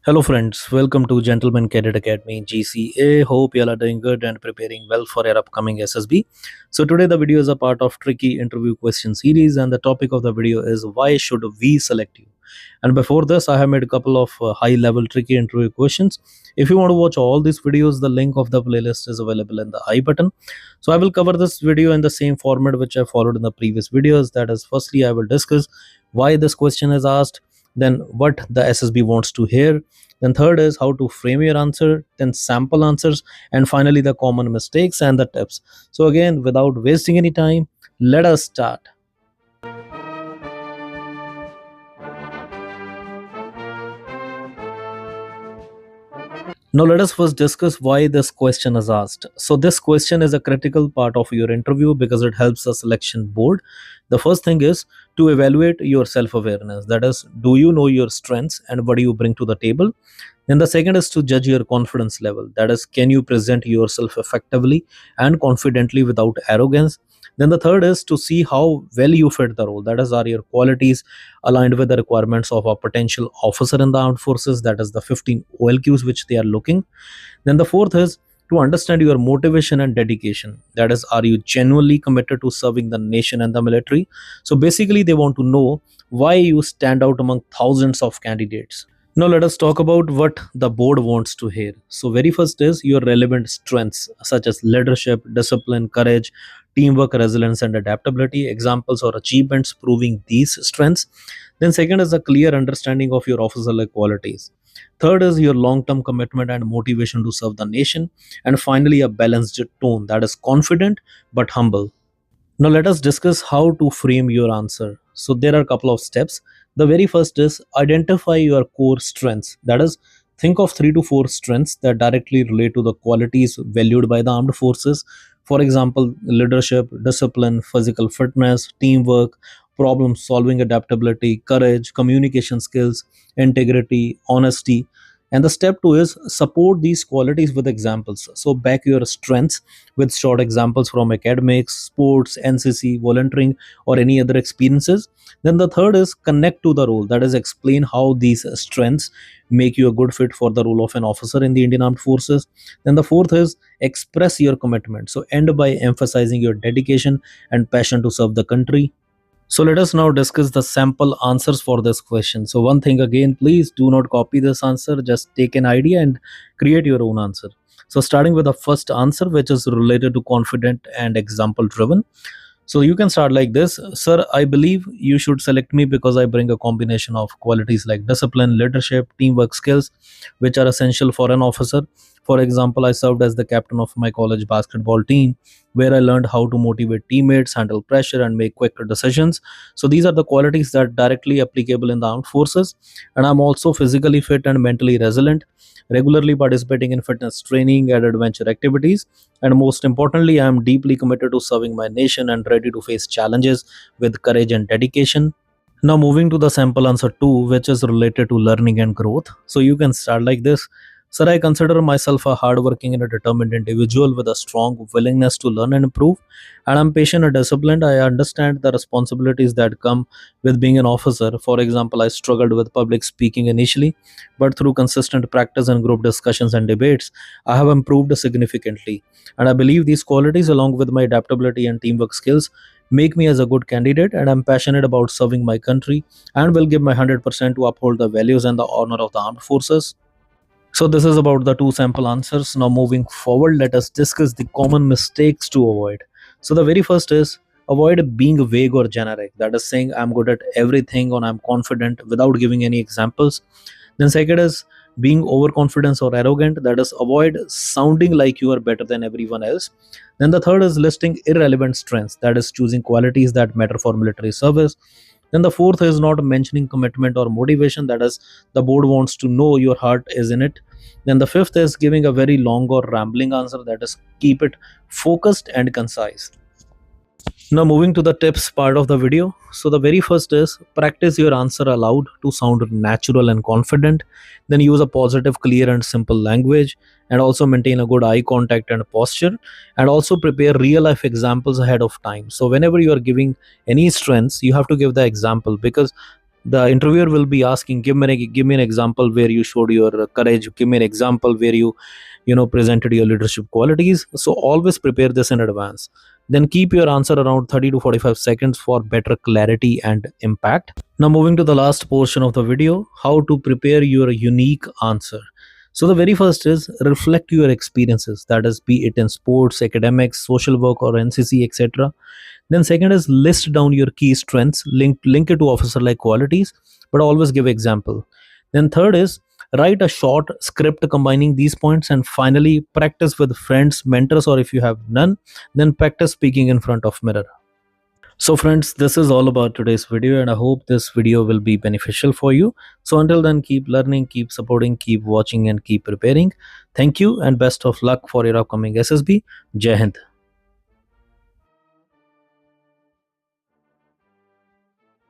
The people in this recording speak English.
Hello, friends. Welcome to Gentleman Cadet Academy GCA. Hope you all are doing good and preparing well for your upcoming SSB. So, today the video is a part of tricky interview question series, and the topic of the video is why should we select you? And before this, I have made a couple of high level tricky interview questions. If you want to watch all these videos, the link of the playlist is available in the I button. So, I will cover this video in the same format which I followed in the previous videos. That is, firstly, I will discuss why this question is asked, then what the SSB wants to hear, then third is how to frame your answer, then sample answers, and finally the common mistakes and the tips. So again, without wasting any time, let us start. Now let us first discuss why this question is asked. So this question is a critical part of your interview because it helps the selection board. The first thing is to evaluate your self-awareness. That is, do you know your strengths and what do you bring to the table? Then the second is to judge your confidence level. That is, can you present yourself effectively and confidently without arrogance? Then the third is to see how well you fit the role. That is, are your qualities aligned with the requirements of a potential officer in the armed forces? That is the 15 OLQs which they are looking. Then the fourth is to understand your motivation and dedication. That is, are you genuinely committed to serving the nation and the military? So basically, they want to know why you stand out among thousands of candidates. Now let us talk about what the board wants to hear. So very first is your relevant strengths such as leadership, discipline, courage, teamwork, resilience and adaptability, examples or achievements proving these strengths. Then second is a clear understanding of your officer qualities. Third is your long-term commitment and motivation to serve the nation. And finally, a balanced tone that is confident but humble. Now let us discuss how to frame your answer. So there are a couple of steps. The very first is identify your core strengths. That is, think of 3 to 4 strengths that directly relate to the qualities valued by the armed forces. For example, leadership, discipline, physical fitness, teamwork, problem solving adaptability, courage, communication skills, integrity, honesty. And the step two is support these qualities with examples. So back your strengths with short examples from academics, sports, NCC, volunteering, or any other experiences. Then the third is connect to the role. That is, explain how these strengths make you a good fit for the role of an officer in the Indian Armed Forces. Then the fourth is express your commitment. So end by emphasizing your dedication and passion to serve the country. So let us now discuss the sample answers for this question. So one thing again, please do not copy this answer. Just take an idea and create your own answer. So starting with the first answer, which is related to confident and example driven. So you can start like this. Sir, I believe you should select me because I bring a combination of qualities like discipline, leadership, teamwork skills, which are essential for an officer. For example, I served as the captain of my college basketball team, where I learned how to motivate teammates, handle pressure, and make quicker decisions. So these are the qualities that directly applicable in the armed forces. And I'm also physically fit and mentally resilient, regularly participating in fitness training and adventure activities. And most importantly, I am deeply committed to serving my nation and ready to face challenges with courage and dedication. Now, moving to the sample answer 2, which is related to learning and growth. So, you can start like this. Sir, I consider myself a hardworking and a determined individual with a strong willingness to learn and improve. And I'm patient and disciplined. I understand the responsibilities that come with being an officer. For example, I struggled with public speaking initially, but through consistent practice and group discussions and debates, I have improved significantly. And I believe these qualities, along with my adaptability and teamwork skills, make me as a good candidate. And I'm passionate about serving my country and will give my 100% to uphold the values and the honor of the armed forces. So this is about the two sample answers. Now moving forward, let us discuss the common mistakes to avoid. So the very first is avoid being vague or generic. That is saying I'm good at everything or I'm confident without giving any examples. Then second is being overconfident or arrogant. That is, avoid sounding like you are better than everyone else. Then the third is listing irrelevant strengths. That is, choosing qualities that matter for military service. Then the fourth is not mentioning commitment or motivation. That is, the board wants to know your heart is in it. Then the fifth is giving a very long or rambling answer. That is, keep it focused and concise. Now moving to the tips part of the video. So the very first is practice your answer aloud to sound natural and confident. Then use a positive, clear and simple language, and also maintain a good eye contact and posture, and also prepare real life examples ahead of time. So whenever you are giving any strengths, you have to give the example, because The interviewer will be asking, give me an example where you showed your courage, give me an example where you presented your leadership qualities. So always prepare this in advance, then keep your answer around 30 to 45 seconds for better clarity and impact. Now moving to the last portion of the video, how to prepare your unique answer. So the very first is reflect your experiences, that is, be it in sports, academics, social work, or NCC, etc. Then second is list down your key strengths, link it to officer like qualities, but always give example. Then third is write a short script combining these points. And finally, practice with friends, mentors, or if you have none, then practice speaking in front of mirror. So friends, this is all about today's video, and I hope this video will be beneficial for you. So until then, keep learning, keep supporting, keep watching, and keep preparing. Thank you and best of luck for your upcoming SSB. Jai Hind.